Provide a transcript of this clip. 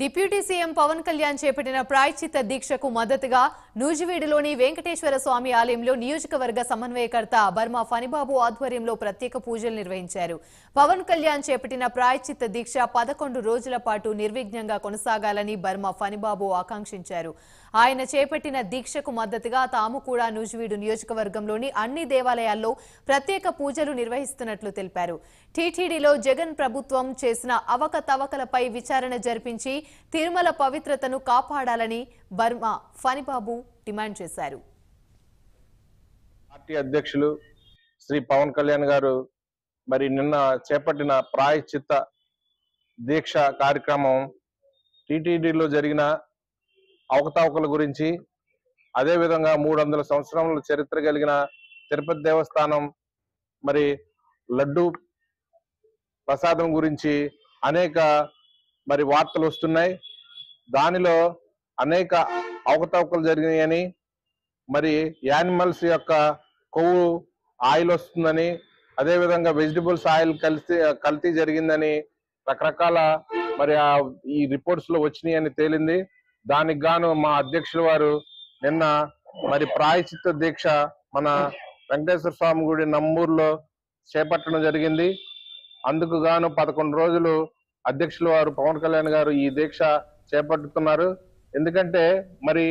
Deputy CM Pawan Kalyan చేపట్టిన ప్రాయశ్చిత్త దీక్షకు మద్దతుగా నూజివీడులోని వెంకటేశ్వర స్వామి ఆలయంలో నియోజకవర్గ సమన్వయకర్త బర్మా ఫణిబాబు ఆధ్వర్యంలో ప్రత్యేక పూజలు నిర్వహించారు. పవన్ కళ్యాణ్ చేపట్టిన ప్రాయశ్చిత్త దీక్ష 11 రోజుల పాటు నిర్విఘ్నంగా కొనసాగాలని బర్మా ఫణిబాబు ఆకాంక్షించారు. ఆయన చేపట్టిన దీక్షకు మద్దతుగా తాము కూడా నూజివీడు నియోజకవర్గంలోని అన్ని దేవాలయాల్లో ప్రత్యేక పూజలు నిర్వహిస్తున్నట్లు తెలిపారు. టీటీడీలో జగన్ ప్రభుత్వం చేసిన అవకతవకలపై విచారణ జరిపించి తిరుమల పవిత్రతను కాపాడాలని బర్మా ఫణిబాబు డిమాండ్ చేశారు. పార్టీ అధ్యక్షులు శ్రీ పవన్ కళ్యాణ్ గారు మరి నిన్న చేపట్టిన ప్రాయశ్చిత్త దీక్ష కార్యక్రమం టీటీడీలో జరిగిన అవకతవకల గురించి, అదేవిధంగా 300 సంవత్సరముల చరిత్ర కలిగిన తిరుపతి దేవస్థానం మరి లడ్డు ప్రసాదం గురించి అనేక మరి వార్తలు వస్తున్నాయి. దానిలో అనేక అవకతవకలు జరిగినాయని, మరి యానిమల్స్ యొక్క కొవ్వు ఆయిల్ వస్తుందని, అదేవిధంగా వెజిటబుల్స్ ఆయిల్ కల్తీ జరిగిందని రకరకాల మరి ఈ రిపోర్ట్స్ లో వచ్చినాయి అని తేలింది. దానికి గాను మా అధ్యక్షుల వారు నిన్న మరి ప్రాయశ్చిత్త దీక్ష మన వెంకటేశ్వర స్వామి గుడి నంబూరులో చేపట్టడం జరిగింది. అందుకు గాను 11 రోజులు అధ్యక్షుల వారు పవన్ కళ్యాణ్ గారు ఈ దీక్ష చేపట్టుతున్నారు. ఎందుకంటే మరి